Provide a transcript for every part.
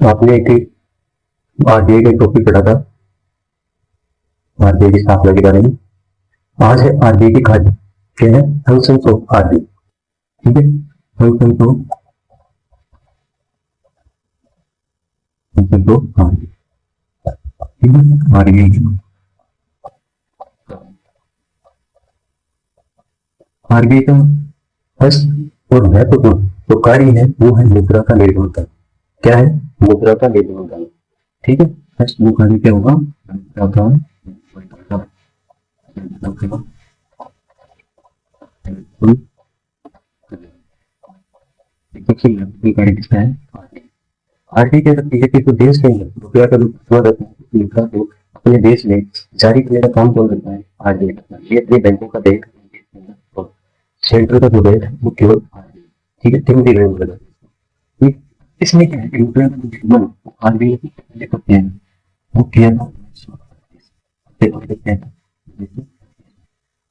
आपने एक आरबीआई का टॉपिक पढ़ा था, आरबीआई की स्थापना के बारे में। आज है आरबीआई की खाली, क्या है? Functions of RBI. ठीक है, फंक्शंस ऑफ आरबीआई। ठीक है, आरबीआई की आरबीआई का फर्स्ट और महत्वपूर्ण जो कार्य है वो है मुद्रा का निर्माण करना। क्या है? मुद्रा का निर्माण करना। ठीक है, फर्स्ट वो कार्य क्या होगा? मुद्रा का सबसे महत्वपूर्ण कार्य किसका है? आरबीआई क्या करती है कि तो देश के अंदर रुपया का जो फंड रहता है, मुद्रा को अपने देश में जारी करने का काम कौन करता है? आरबीआई करता है। ये अपने बैंकों का बैंक सेंटर का जो बैंक है वो केवल आरबीआई, ठीक है, तीन दिन में ठीक। इसमें क्या है कि रुपया का जो निर्माण आरबीआई की पहले करते हैं, वो किया था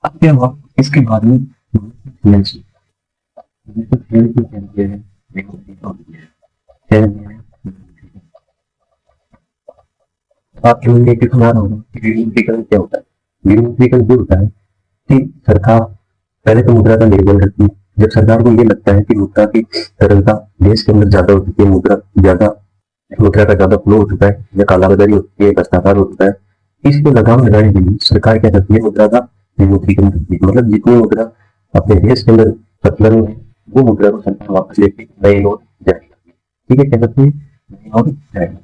अब क्या हुआ इसके बाद में आपके लिए एक सुना होगा कि विमुद्रीकरण क्या होता है। विमुद्रीकरण जो होता है कि सरकार पहले तो मुद्रा का निर्माण करती है। जब सरकार को ये लगता है कि मुद्रा की तरलता देश के अंदर ज्यादा हो चुकी है, मुद्रा का ज्यादा फ्लो हो चुका है, या कालाबाजारी हो चुकी है, भ्रष्टाचार हो चुका है, इसको लगाम लगाने के लिए सरकार क्या करती है? मुद्रा का विमुद्रीकरण करती है। मतलब जितनी मुद्रा अपने देश के अंदर प्रचलन में वो मुद्रा को सरकार वापस लेके नए नोट जारी करती है। ठीक है, क्या करती है? नए नोट जारी करती है।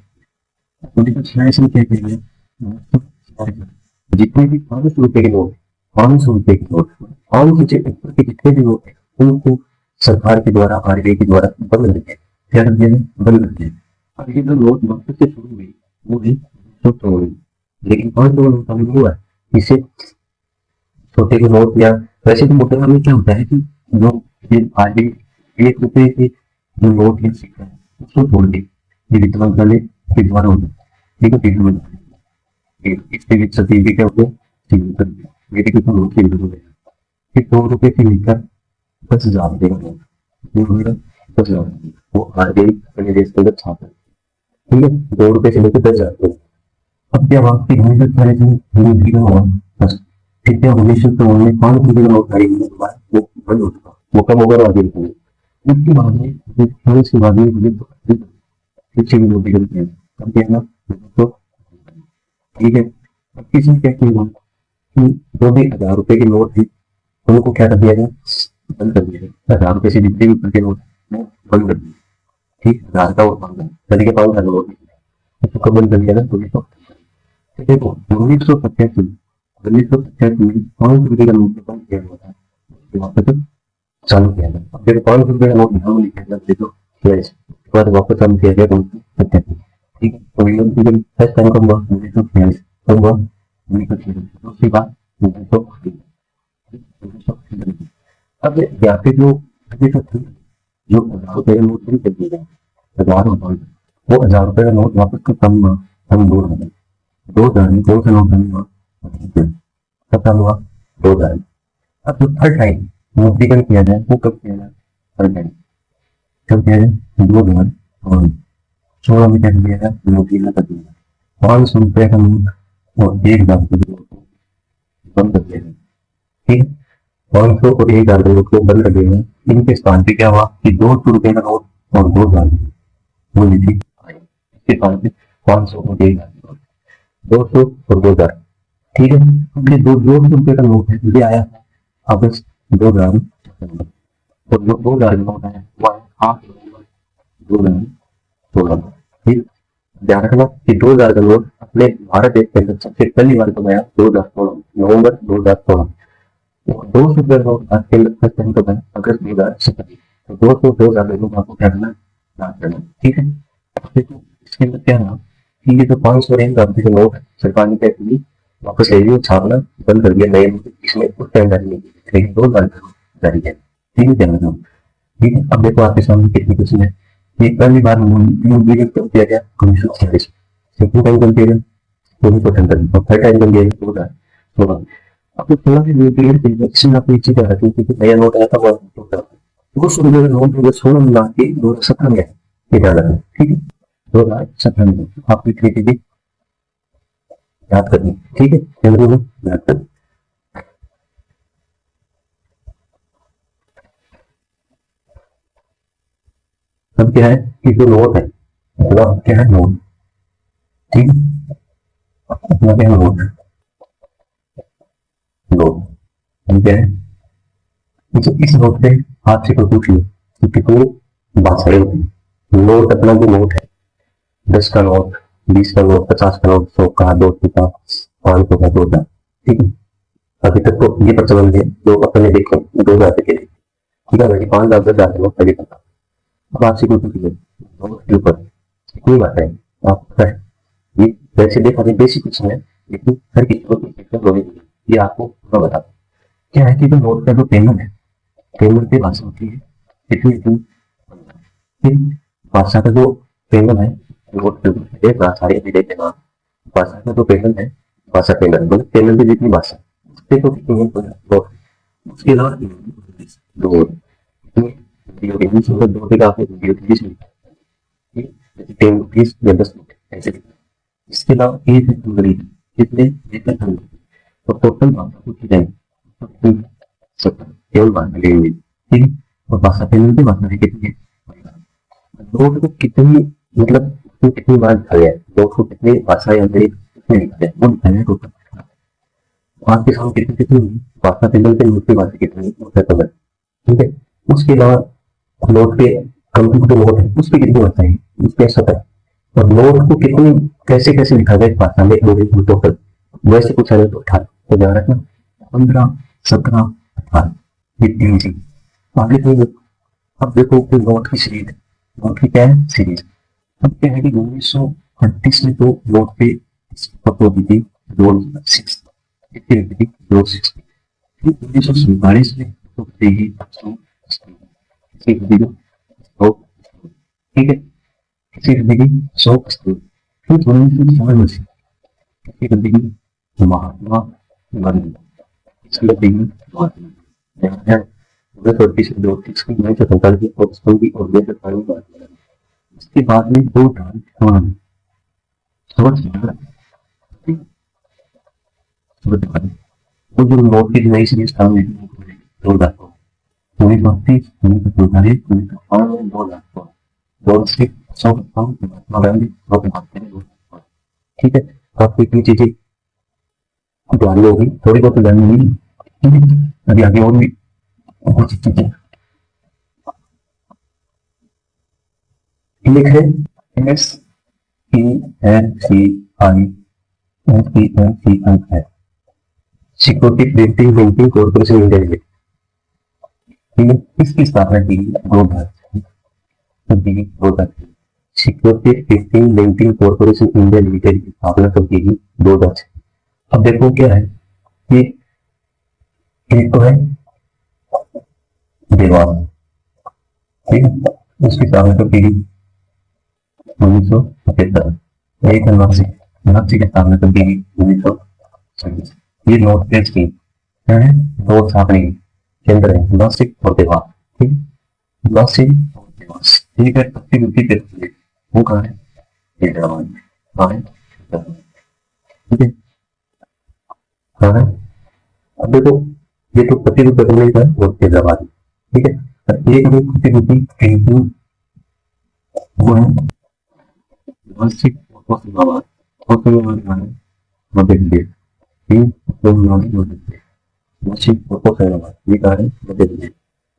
क्या कहेंगे? जितने भी 500 रुपए के नोट, 500 रुपए के नोट, 500 से ऊपर के जितने भी नोट है उनको सरकार के द्वारा, आरबीआई के द्वारा बंद कर दिया। क्या कर दिया? बंद कर दिया। अब ये जो नोट वापस से शुरू हुई वो भी तो हुई, लेकिन 500 का नोट चालू हुआ है। इससे छोटे के नोट या वैसे तो मुद्रा में क्या होता है कि जो ये आरबीआई 1 रुपए के जो नोट या सिक्का है उसको छोड़ के ये वित्त मंत्रालय के द्वारा होता है। ठीक है, वित्त मंत्रालय इसके वित्त सचिव भी क्या होते हैं? तो नोट की विरोध है कि 2 रुपए से लेकर 10,000 रुपए का नोट, 10,000 वो आरबीआई अपने देश के अंदर छापता है। ठीक है, 2 रुपए से लेकर 10,000 रुपए। अब क्या बात की 1947 में हुआ बस। ठीक है, 1954 में 5 रुपए का नोट जारी होने के बाद वो बंद हो चुका, वो कब होगा? आगे इसके बाद में इसके बाद में फिर से विरोधी करते हैं। तब क्या है? तो ठीक है, अब किसी क्या किया कि जो भी 1,000 रुपए के नोट थे उनको क्या कर दिया गया? बंद कर दिया गया। 1,000 रुपए से जितने भी ऊपर के नोट बंद कर दिए। ठीक, 1,000 का और 5,000 के 5,000 नोट इसको कब बंद कर दिया गया? देखो 1985 में 500 रुपए का नोट बंद किया हुआ था, उसके वापस चालू किया गया। अब देखो 500 रुपए का नोट यहाँ लिखा गया, देखो उसके बाद वापस चालू किया गया 1985। ठीक है, तो विमुद्रीकरण फर्स्ट टाइम कब हुआ? 1946। कब हुआ? 1946। दूसरी बात 1980। अब यहाँ पे जो 1,000 रुपए का नोट कर दिए गए, 1,000 वो 1,000 रुपए का नोट वापस कब चालू हुआ? हम 2000 में कौन सा नोट चालू हुआ? कब चालू हुआ? 2000। अब जो थर्ड टाइम मुद्रीकरण किया जाए वो कब किया जाए? थर्ड टाइम कब किया जाए? 2016 में क्या किया जाए? मुद्रीकरण कर दिया जाए। 500 रुपए का नोट और 1,000 रुपए का नोट बंद कर दिया जाए। ठीक है, 500 और 1,000 के नोट को बंद कर दिया जाए। इनके स्थान पे क्या हुआ कि 200 रुपए का नोट और 2,000 वो नीति आई। इसके स्थान पे 500 और 1,000 के नोट, 200 और 2,000। ठीक है, अब ये 200 रुपए का नोट है, ये आया अगस्त 2000 और जो 2,000 का नोट है वो है 8 नवंबर 2016। ठीक, ध्यान रखना कि 2,000 का नोट अपने भारत देश के अंदर सबसे पहली बार कब आया? 2016 नवंबर 2016। 200 रुपए का नोट आज के अंदर फर्स्ट टाइम कब है? अगस्त 2017। तो 200 2,000 लोग आपको क्या करना? याद करना। ठीक है, देखो इसके अंदर क्या है कि ये जो 500 और 1,000 रुपए के नोट है सरकार ने क्या की? वापस ले लिया, छापना बंद कर दिया। नए इसमें उस टाइम जारी नहीं की, लेकिन 2,000 जारी किया। ठीक है, ध्यान रखना। ठीक है, अब देखो आपके सामने कितनी क्वेश्चन है। ये पहली बार मुद्रीकरण कब किया गया? 1946। सेकंड टाइम कब किया गया? 1978। और थर्ड टाइम कब किया गया? 2016। अब तो थोड़ा सा मुद्रीकरण के लिए आपको एक चीज याद रखनी है कि नया नोट आया था वो 200 रुपए का नोट 2016 में ला के 2017 में ये ध्यान रखना। ठीक है, 2017 में आपकी क्रिएटिविटी याद करनी, ठीक है, जनवरी में याद करनी। अब क्या है कि जो नोट है वो क्या है, नोट, ठीक है, अपना क्या है, नोट, नोट क्या है, तो इस नोट पे हाथ से कोई पूछ लो कि कितनी भाषाएं होती हैं। नोट, अपना जो नोट है, 10 का नोट, 20 का नोट, 50 का नोट, 100 का, 200 का, 500 का, 2000, ठीक है। अभी तक तो ये प्रचलन है जो अपने देखो 2000 के लिए, ठीक है, 5,000 10,000 नोट पहले पता। अब आपसे कोई पूछ लो नोट के ऊपर कितनी बातें हैं, आप पता है, ये वैसे देखा जाए बेसिक क्वेश्चन है, लेकिन हर किसी को ये आपको पूरा बता। क्या है कि जो नोट का जो पेमेंट है, पेमेंट की भाषा होती है कितनी की भाषा का जो पेमेंट है, नोट एक भाषा भाषा का जो पेमेंट है, भाषा पेमेंट मतलब पेमेंट की जितनी भाषा उसके तो कितनी नोट, उसके अलावा दो इंग्लिश में दो के आपने इंग्लिश में 10 रुपीज या 10 रुपये ऐसे, इसके अलावा एक है अंग्रेजी, कितने लेकर अंग्रेजी, तो टोटल भाषा पूछी जाएगी केवल भाषा लेंगे, ठीक है। और भाषा पेमेंट की भाषा है कितनी है, नोट को कितनी मतलब कितनी बार लिखा गया है, नोट को कितनी भाषा या अंग्रेजी कितने लिखा गया वो लिखा गया टोटल। आपके सामने कितनी कितनी भाषा पेमेंट के नोट की भाषा कितनी, ठीक है। उसके अलावा नोट पे कंप्यूटर नोट है उस पर कितनी भाषा है, उस पर 17, और नोट को कितनी कैसे कैसे लिखा गया भाषा में टोटल वैसे कुछ है तो 18, तो ध्यान रखना 15 17 18 ये 3 चीज आगे। तो अब देखो कि नोट की सीरीज है, नोट की क्या है सीरीज। अब क्या है कि 1938 में तो नोट पे फोटो दी थी 260, 1947 में तो देगी 100, ठीक है, किसी जिंदगी 100 फिर 1947 किसी जिंदगी महात्मा गांधी, इसकी जिंदगी महात्मा 1938 की 1947 की और 1947 इसके बाद में दो समझ वो जो नोट की नई सीरीज था 2000 1938 1947 1952 2000 से 100 महात्मा गांधी, ठीक है। आपको इतनी चीजें ध्यान होगी, थोड़ी बहुत ध्यान नहीं, ठीक है। अभी आगे और भी कुछ चीजें लिखे SPNCI है security printing banking corporation India limited, ठीक है। इसकी स्थापना की 2000 security printing banking corporation India limited की स्थापना कब की गई 2000। अब देखो क्या है कि एक तो है देवास, ठीक है, उसकी स्थापना कब की गई 1975। एक है नासिक, नासिक की स्थापना कब की गई 1926। ये नोट पे स्कीम क्या है, नोट छापने केंद्र है नासिक और देवास, ठीक है, नासिक और देवास, ठीक है। प्रतिभूति के वो कहाँ है, हैदराबाद में, कहाँ है, ठीक है, कहाँ है। अब देखो ये तो प्रतिभूति करने का और हैदराबाद, ठीक है। एक अभी प्रतिभूति पेंटिंग वो है नासिक और होशंगाबाद, होशंगाबाद कहाँ है, मध्य प्रदेश, नासिक और होशंगाबाद ये कहाँ है, मध्य प्रदेश।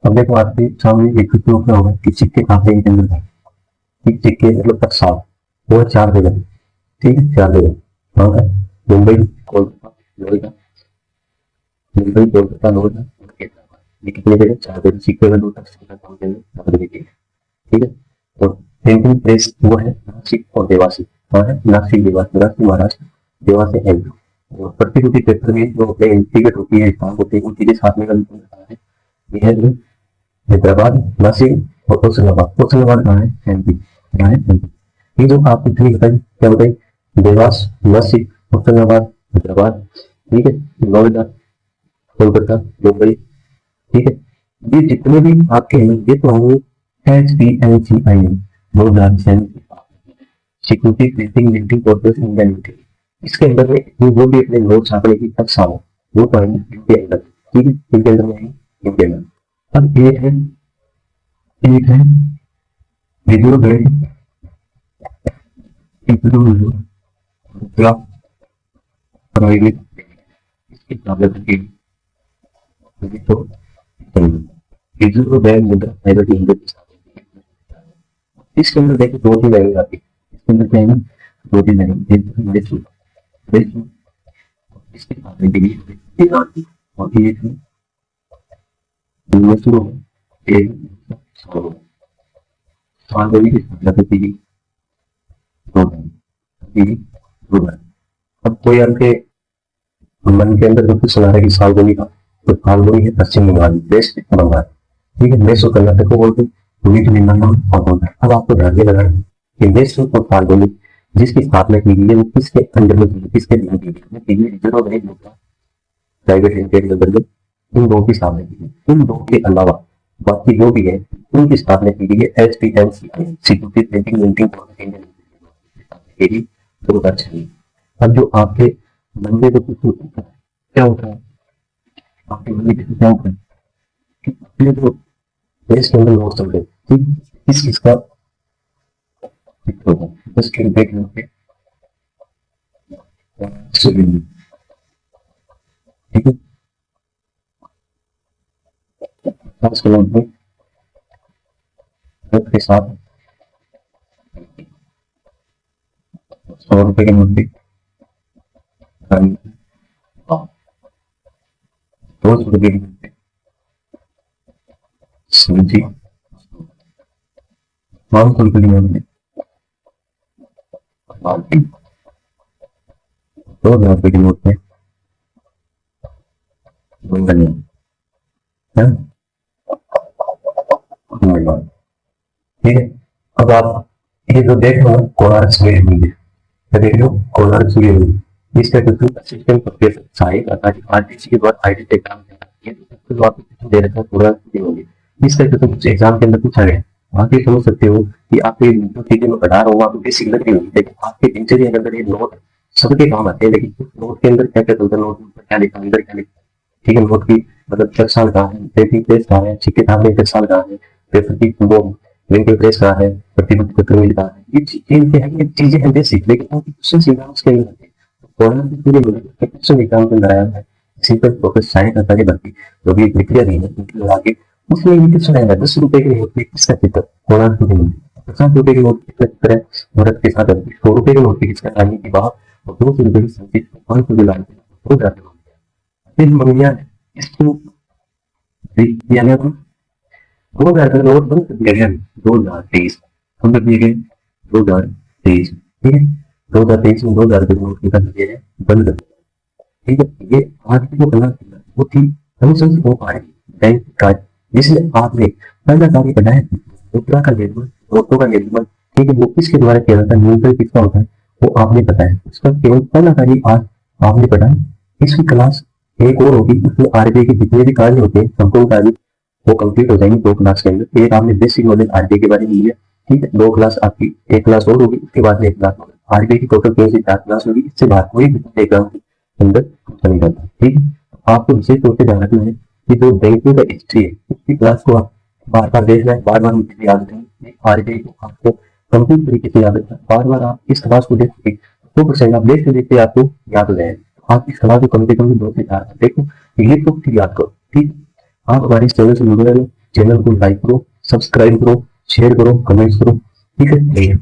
अब देखो आपके सामने एक क्या होगा कि सिक्के कहाँ पे केंद्र है, सिक्के मतलब 10 साल वो 4 जगह, ठीक है, 4 जगह कहाँ है, मुंबई कोलकाता नोएडा, मुंबई कोलकाता नोएडा ये कितने जगह, 4 जगह सिक्के में 2 जगह, ठीक है। और प्रिंटिंग प्रेस वो है नासिक और देवासी, कहाँ है, नासिक देवासी, नासिक महाराष्ट्र, देवासी एम। और प्रतिभूति पेपर में जो अपने इंटीग्रेट होती है काम होते हैं उनकी साथ में है ये है हैदराबाद, नासिक और होशंगाबाद, होशंगाबाद कहाँ है, एमपी, कहाँ है एमपी। ये जो आप इतनी बताई क्या बताई, देवास, नासिक, होशंगाबाद, हैदराबाद, ठीक है, नोएडा, कोलकाता, मुंबई, ठीक है। ये जितने भी आपके हैं ये तो होंगे SPNCI 2006 security printing linting corporate India limited. इसके अंदर में वो भी अपने नोट छापने की कक्षा हो वो पढ़ेंगे इनके अंदर, ठीक है, इनके अंदर में है इनके अंदर। अब एक है वीडियो गेम प्राइवेट इसकी ताकत की तो रिजर्व बैंक मुद्रा प्राइवेट लिमिटेड। इसके अंदर देखिए दो तीन लैंग्वेज आती है, इसके अंदर क्या है ना, दो तीन लैंग्वेज, इसके साथ में दिल्ली आती और एक है अब कोई आपके मन के अंदर कुछ सुना रहा है कि सालगोनी का, तो सालगोनी है पश्चिम बंगाल, वेस्ट बंगाल, ठीक है, वेस्ट और कर्नाटक को बोलते हैं। अब आपको ध्यान में लगाना है कि वेस्ट और सालगोनी जिसकी स्थापना की गई है वो किसके अंडर में की, किसके लिए की गई, रिजर्व बैंक मुद्रा प्राइवेट लिमिटेड के अंतर्गत इन दो की स्थापना की गई। इन दो के अलावा बाकी जो भी है उनकी स्थापना की गई है HPMCI सिक्योरिटी प्रिंटिंग लिंटिंग के लिए 2006। अब जो आपके मन में जो कुछ होता है क्या होता है, आपके मन में क्या होता है कि अपने जो देश के अंदर नोट चल रहे ठीक किस किसका होगा, बस के देख लो ठीक है, खास कलम में के साथ 100 रुपए के नोट पे 200 रुपए के नोट पे 500 रुपए के नोट पे 2000 रुपए के नोट पे ठीक है। अब आप ये जो देख लो कोणार्क सूर्य मंदिर, देख लो कोणार्क सूर्य मंदिर, इसका कुछ असिस्टेंट प्रोफेसर सहायक आरटीसी के द्वारा आईटी एग्जाम जो आप दे रखा है कोणार्क सूर्य मंदिर, इसका कुछ एग्जाम के अंदर पूछा गया। आप ये समझ सकते हो कि आपके जो चीजें में पढ़ा रहा हूँ आपको बेसिक लग रही होगी, लेकिन आपके दिनचर्या के अंदर ये नोट सबके काम आते हैं, लेकिन नोट के अंदर क्या क्या चलता है, नोट पर क्या लिखा अंदर क्या लिखा, ठीक है, नोट की मतलब टकसाल कहाँ है, पेपिंग प्रेस कहाँ है, सिक्के थामने टकसाल कहाँ है, पेपर की वो प्रिंटिंग प्रेस कहाँ है, प्रतिबंध पत्र मिल कहाँ है, ये चीजें हैं बेसिक, लेकिन आपके क्वेश्चन एग्जाम्स के अंदर आते हैं। कोरोना के पूरे क्वेश्चन एग्जाम के अंदर आया है सिंपल प्रोफेसर सहायक अधिकारी भर्ती जो भी प्रक्रिया दी है उनकी लगा के उसमें ये क्वेश्चन आएगा 10 रुपए के नोट पे किसका चित्र, कोरोना के नोट 50 रुपए के नोट किसका चित्र है, औरत के साथ 100 रुपए के नोट पे किसका आने की बात, और 200 रुपए की संचित 500 रुपए लाइन हो जाते हैं। फिर मंगिया इसको दिया गया 2000 का नोट बंद कर दिया गया 2023 हम दिए गए 2023, ठीक है, 2023 में 2000 के नोट निकाल दिए गए बंद कर दिया, ठीक है। ये आज की जो गलत वो थी कमीशन हो पा रही बैंक का, जिसमें आपने पहला कार्य करना है मुद्रा का निर्माण, नोटों का निर्माण, ठीक है, वो किसके द्वारा किया जाता है, न्यूनतम किसका होता है वो आपने बताया, उसका केवल पहला कार्य आज आपने पढ़ा। इसकी क्लास एक और होगी, उसमें आरबीआई के जितने भी कार्य होते हैं संपूर्ण कार्य वो कंप्लीट हो जाएंगे 2 क्लास के अंदर। एक आपने बेसिक नॉलेज आरबीआई के बारे में ली है, ठीक है, 2 क्लास आपकी, 1 क्लास और होगी, उसके बाद में 1 क्लास होगी, आरबीआई की टोटल 3 से 4 क्लास होगी। इससे बाहर कोई भी एग्जाम के अंदर चली जाता है, ठीक है। आपको विशेष तौर से ध्यान रखना है कि जो बैंकिंग का हिस्ट्री है उसकी क्लास को आप बार बार देखना है, बार बार याद रखें, आरबीआई को आपको कंप्लीट तरीके से याद रखना है, बार बार आप इस क्लास को देखते 100% आप देखते देखते आपको याद हो जाएगा। आप इस क्लास को कम से कम 2 से 4 बार देखो, ये तो फिर याद करो, ठीक। आप हमारे चैनल से जुड़े रहो, चैनल को लाइक करो, सब्सक्राइब करो, शेयर करो, कमेंट्स करो, ठीक है।